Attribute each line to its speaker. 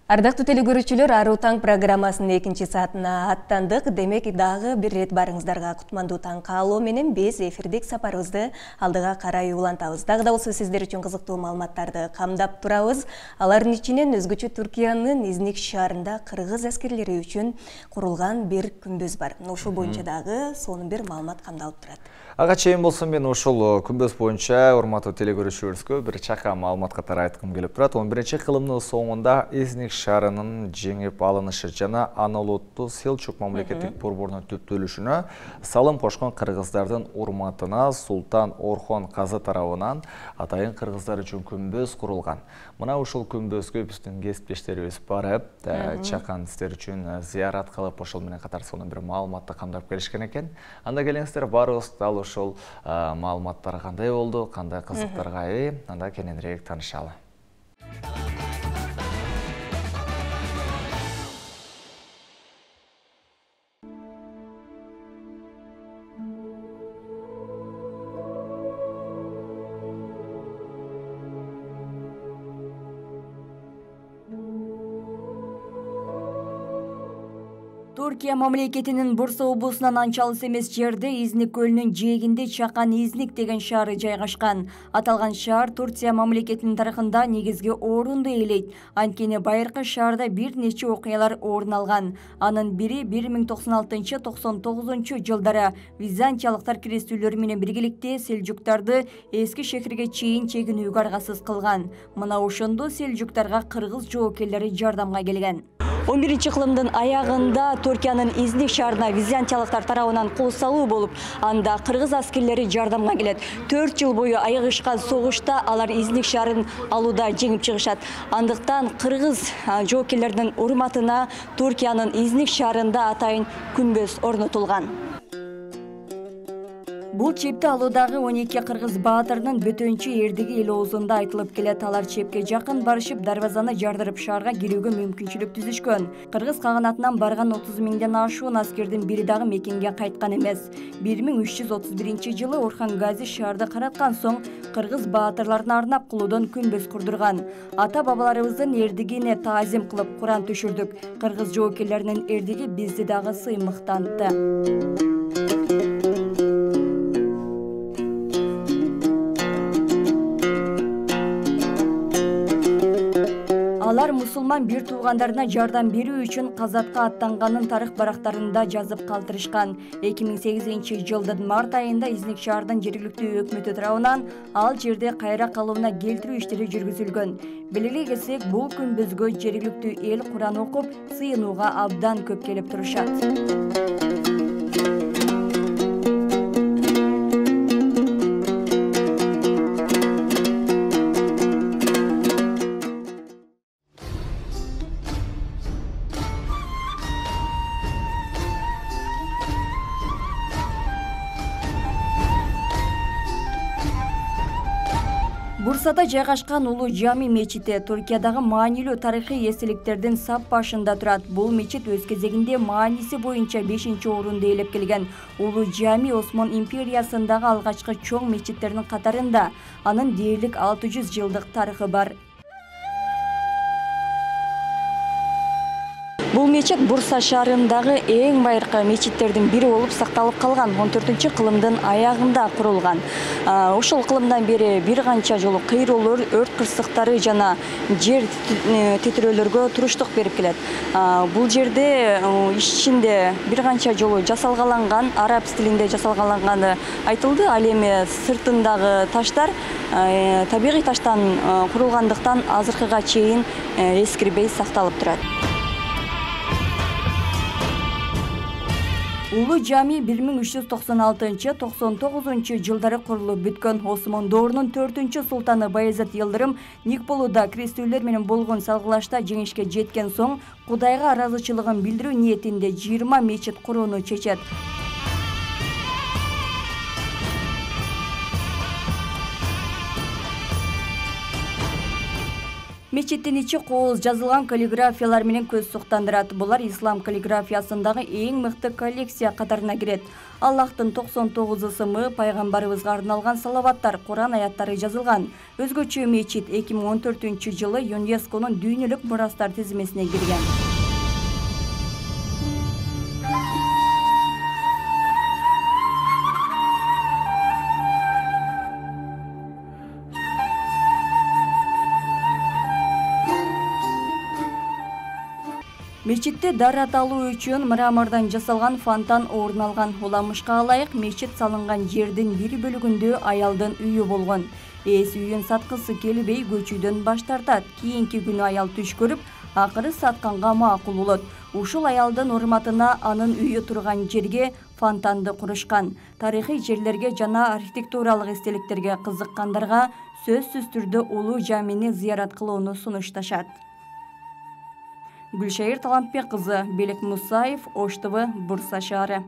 Speaker 1: Ардактуу телекөрүүчүлөр, Аруу таң программасынын экинчи саатына аттандык. Демек, дагы бир рет барыңыздарга кутмандуу таң каалоо менен биз эфирдик сапарыбызды алдыга карай улантабыз. Дагы да болсо сиздер үчүн кызыктуу маалыматтарды камдап турабыз. Алардын ичинен өзгөчө Түркиянын Изник шаарында кыргыз аскерлери үчүн курулган бир күмбөз бар. Ушул боюнча дагы сонун бир маалымат камдалып турат.
Speaker 2: Ага чейин болсо мен ушул күмбөз боюнча урматтуу телекөрүүчүлөрүбүзгө бир чакан маалымат катары айткым келип турат. 11-кылымдын соңунда Изник шаарынын жеңип алынышы жана Аналуттуу Селчук мамлекеттик борборунун түптөлүшүнө салым кошкон кыргыздардын урматына Султан Орхон Казы тарабынан атайын кыргыздар үчүн күмбөз курулган. Мына ушул күмбөзгө биздин кесиптештерибиз барып, чакан сиздер үчүн зыярат кылып, ошол менен катар сонун бир маалыматты камдап келишкен экен. Анда келиңиздер, барыбыз дал ушул маалыматтар кандай болду, кандай кызыктарга ээ, анда кененирээк таанышалы.
Speaker 3: Түркия мамлекетинин Бурса облусунан анчалыс эмес жерде Изник көлүнүн жээгинде Чакан Изник деген шаары жайгашкан. Аталган шаар Турция мамлекетинин тарыхында негизги орунду ээлейт. Анткени байыркы шаарда бир нече окуялар орун алган. Анын бири 1096-99 жылдары византиялыктар крестүүлөрү менен биргеликте селжуктарды эски шехирге чейин чегинүүгө аргасыз кылган. Мына ошондо селжуктарга кыргыз жоокерлери жардамга келген. 11-кылымдын аягында Түркиянын Изник шаарына византиялыктар тарабынан кол салуу болуп, анда кыргыз аскерлери жардамга келет. 4 жыл бою айыгышкан согушта алар Изник шаарын алууда жеңип чыгышат. Андыктан кыргыз жоокерлеринин урматына Түркиянын Изник шаарында атайын күмбөз орнотулган. Бул чепти алуудагы 12 кыргыз баатырынын бөтөнчү эрдиги эл оозунда айтылып келет. Алар чепке жакын барышып, дарбазаны жардырып шаарга кирүүгө мүмкүнчүлүк түзүшкөн. Кыргыз каганатынан барган 30 миңден ашуун аскердин бири дагы мекенге кайткан эмес. 1331 Орхан Гази шаарды караткан соң кыргыз баатырларына арнап кулуудон күмбөз курдурган. Ата бабаларыбыздын эрдигине таазим кылып Куран түшүрдүк. Кыргыз жоокерлеринин эрдиги бизди дагы сыймыктантты. Алар мусулман бир туугандарына жардам берүү үчүн казатка аттанганын тарых барактарында жазып калтырышкан. 2008 жылдын март айында Изник шаарынын жергиликтүү өкмөтү тарабынан ал жерде кайра калууна келтирүү иштери жүргүзүлгөн. Белгилей кетсек, бул күмбөзгө жергиликтүү эл Куран окуп, сыйынууга абдан көп келип турушат. Бурсада жайгашкан Улуу Жами мечити Түркиядагы маанилүү тарыхый эстеликтердин сап башында турат. Бул мечит өз кезегинде мааниси боюнча 5-орунду ээлеп келген. Улуу Жами Осман империясындагы алгачкы чоң мечиттердин катарында. Анын дээрлик 600 жылдык тарыхы бар. Бул мечит Бурса шаарындагы эң байыркы мечиттердин бири болуп сакталып калган. 14-кылымдын аягында курулган. Ошол кылымдан бери бир канча жолу кыйроолор, өрт кырсыктары жана жер титирөөлөргө туруштук берип келет. Бул жерде ичинде бир канча жолу жасалгаланган, араб стилинде жасалгаланганы айтылды. Ал эми сыртындагы таштар табигый таштан курулгандыктан азыркыга чейин эскирбей сакталып турат. Улуу Жами 1396-99 жылдары курулуп бүткөн. Осмон доорунун 4-султаны Баязит Йылдырым Никполуда крестүүлөр менен болгон салгылашта жеңишке жеткен соң Кудайга ыраазычылыгын билдирүү ниетинде 20 мечит курууну чечет. Мечиттин ичи кооз жазылган каллиграфиялар менен көз суктандырат. Булар ислам каллиграфиясындагы эң мыкты коллекция катарына кирет. Аллахтын 99 ысымы, пайгамбарыбызга арналган салаваттар, Куран аяттары жазылган. Өзгөчө мечит 2014-жылы ЮНЕСКОнун дүйнөлүк мурастар тизмесине кирген. Мечитте дарат алуу үчүн мрамордон жасалган фонтан орун алган. Уламышка ылайык мечит салынган жердин бир бөлүгүндө аялдын үйү болгон. Эс үйүн саткысы келбей көчүүдөн баш тартат. Кийинки күнү аял түш көрүп, акыры сатканга макул болот. Ушул аялдын урматына анын үйү турган жерге фонтанды курушкан. Тарыхый жерлерге жана архитектуралык эстеликтерге кызыккандарга сөзсүз түрдө улуу жамини зыярат кылууну сунушташат. Гүлшайыр Талантбек кызы, Белек Мусаев, Ош ТВ, Бурса шаары.